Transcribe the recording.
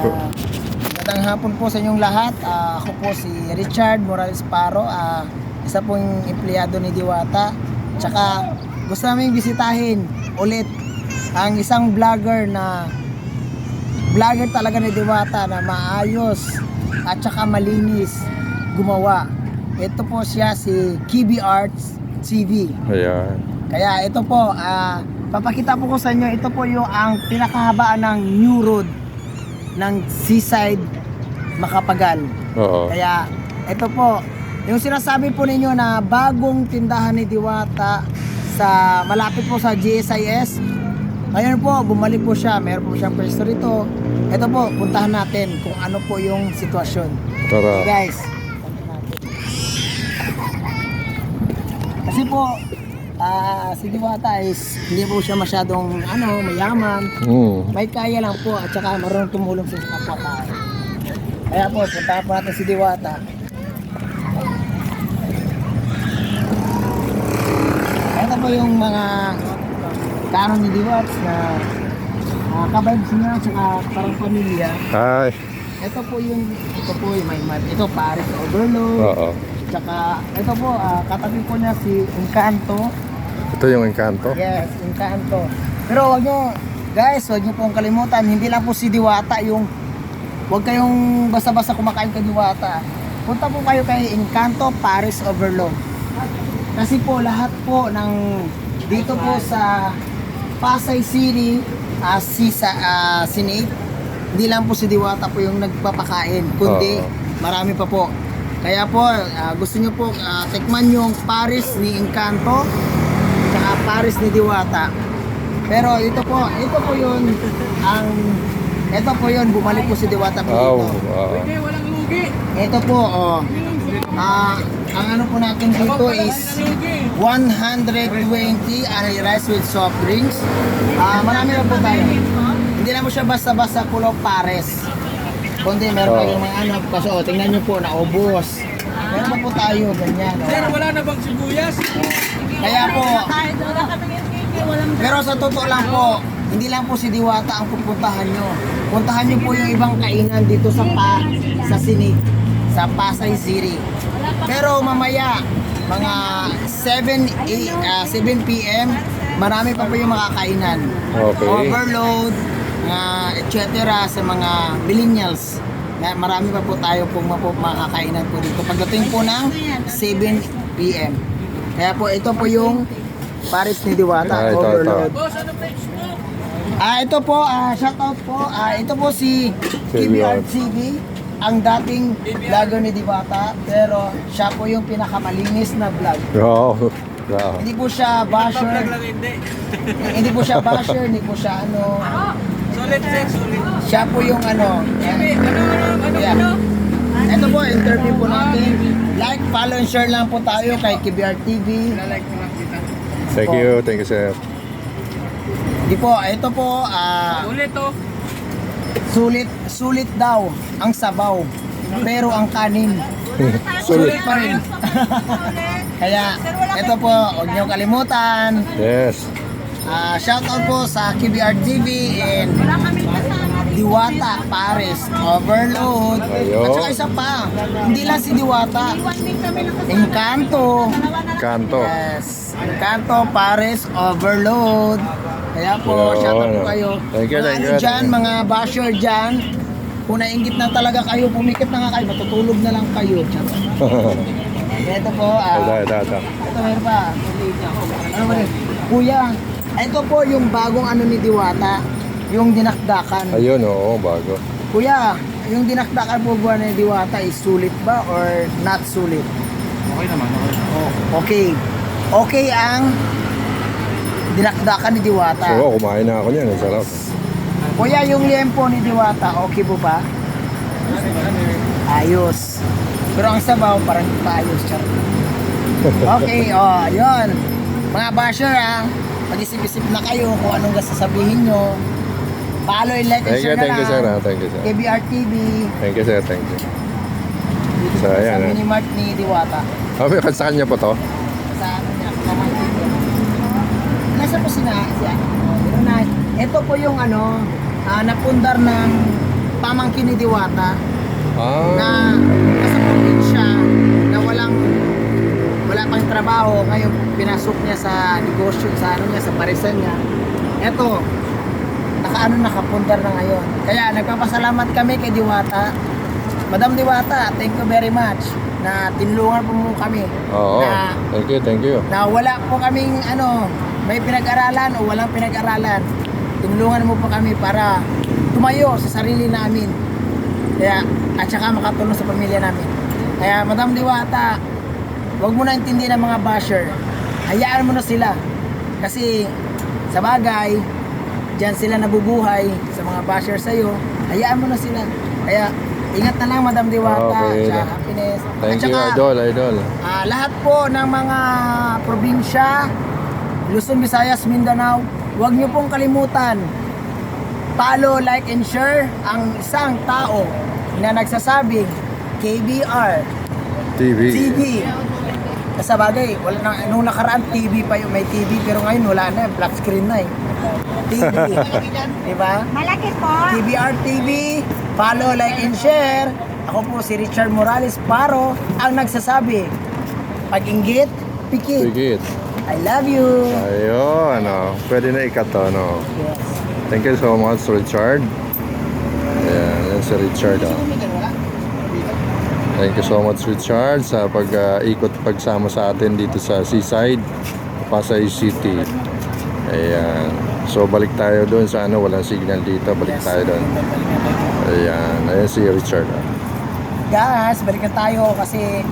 Magandang hapon po sa inyong lahat. Ako po si Richard Morales Paro, isa pong empleyado ni Diwata. Tsaka gusto namin bisitahin ulit ang isang vlogger talaga ni Diwata na maayos at tsaka malinis gumawa. Ito po siya, si Kibi Arts TV. Ayan. Kaya ito po, papakita po ko sa inyo, ito po yung ang pinakahabaan ng new road ng Seaside Macapagal. Oo. Kaya ito po, yung sinasabi po ninyo na bagong tindahan ni Diwata sa malapit po sa GSIS. Ngayon po, bumalik po siya, meron po siyang pwesto rito. Ito po, puntahan natin kung ano po yung sitwasyon. Tara. Okay guys, kasi po si Diwata is hindi po siya masyadong mayaman. May kaya lang po at saka marunong tumulong sa kapwa-tao. Kaya po, puntahan po natin si Diwata. Ito po yung mga karon ni Diwata na ka-vibes niya at saka parang pamilya. Hi. Ito po yung ito Paris Overload. Oo. Tsaka ito po, katabi po niya si Encanto. Ito yung Encanto. Yes, Encanto. Pero wag nyo pong kalimutan, hindi lang po si Diwata yung, wag kayong basta-basta kumakain kay Diwata. Punta po kayo kay Encanto Paris Overload. Kasi po lahat po ng dito po sa Pasay City, Sinate, hindi lang po si Diwata po yung nagpapakain, kundi marami pa po. Kaya po, gusto nyo po tikman yung Paris ni Encanto saka Paris ni Diwata. Pero ito po yun, bumalik po si Diwata po dito. Walang lugi. Ito po, ang ano po natin dito is 120 rice with soft drinks. Marami na po tayo. Hindi na mo siya basta-basta pulo Pares. Kundi meron tayong mga kasi tingnan nyo po, naubos. Meron pa po tayo, ganyan. Sir, wala na bang sibuyas? Kaya po, pero sa totoo lang po, hindi lang po si Diwata ang pupuntahan nyo. Puntahan nyo po yung ibang kainan dito sa Sinig, sa Pasay City. Pero mamaya, mga 7 p.m., marami pa po yung mga kainan. Okay. Overload, etc. sa mga millennials. Marami pa po tayo pong makakainan po dito pagdating po ng 7 p.m. Kaya po ito po yung Paris ni Diwata, ito. Overload. Boss, ano price mo? Ito po, shout out po. Ito po si KBR TV, ang dating vlogger ni Diwata, pero siya po yung pinakamalinis na vlog. Wow. Wow. Hindi po siya basher. Hindi po siya basher, hindi po siya Solid, sir, solid. siya po yung Ano? Yeah. Ito po, interview po natin. Like, follow, and share lang po tayo kay KBR TV. Like mo lang kita. Thank you, sir. Di po, ito po, Ulit to. sulit daw ang sabaw, pero ang kanin, sulit pa rin. Kaya, ito po, huwag niyo kalimutan. Yes. Shout out po sa KBR TV and Diwata Paris Overload. Ayun. At saka isa pa, hindi lang si Diwata, Encanto. Encanto. Yes, Encanto Paris Overload. Kaya po, Ayun. shout out po kayo. Thank you, Mga thank ano you. dyan, mga basher dyan, kung nainggit na talaga kayo, pumikit na nga kayo, matutulog na lang kayo. Ito po, Ito. ito meron pa. Ano ba rin? Kuya, ito po yung bagong ni Diwata, yung dinakdakan. Ayun, oo, bago. Kuya, yung dinakdakan po ba ni Diwata is sulit ba or not sulit? Okay naman, okay. Okay. Okay ang dinakdakan ni Diwata. So, kumain na ako niyan. Ang sarap. Kuya, yung liempo ni Diwata, okay po ba? Ayos. Pero ang sabaw, parang hindi pa ayos. Okay, yun. Mga basher, mag-isip-isip na kayo kung anong sasabihin nyo. Follow and like and share na Thank you, sir. lang. Thank you, sir. KBR TV. Thank you, sir. Thank you. Dito So, po ayan, sa Minimart ni Diwata. Sa kanya po to? Sa ano niya, pamangkin niya. Nasa po siya. Pero ito po yung napundar ng pamangkin ni Diwata na Ah, nasa probinsya na wala pang trabaho, ngayon pinasok niya sa negosyo, sa ano niya, sa parisan niya. Eto, nakapundar na ngayon. Kaya nagpapasalamat kami kay Diwata. Madam Diwata, thank you very much na tinulungan po mo kami. oo. Na, Thank you. na wala po kaming may pinag-aralan o walang pinag-aralan. Tinulungan mo po kami para tumayo sa sarili namin. Kaya, at saka makatulong sa pamilya namin. Kaya, Madam Diwata, huwag mo na intindihin ang mga basher. Hayaan mo na sila. Kasi, sa bagay, diyan sila nabubuhay sa mga basher sa'yo. Hayaan mo na sila. Kaya, ingat na lang, Madam Diwata. Okay. Sa happiness. Thank At you, saka, idol. lahat po ng mga probinsya, Luzon, Visayas, Mindanao, huwag niyo pong kalimutan follow, like, and share ang isang tao na nagsasabing KBR TV. TV. Sa bagay, nung nakaraan TV pa yung may TV, pero ngayon wala na, black screen na eh. TV. Diba? Malaki po. KBR TV, follow, like, and share. Ako po si Richard Morales Paro, ang nagsasabi, pag-inggit, pikit. Sigit. I love you. Ayun, pwede na ikat to, Yes. Thank you so much, Richard. Ayan, yan si Richard. Thank you so much, Richard, sa pag-ikot pagsama sa atin dito sa Seaside, Pasay City. Ayan. So, balik tayo doon sa walang signal dito. Balik tayo doon. Ayan. Ayan si Richard. Guys, balikan tayo kasi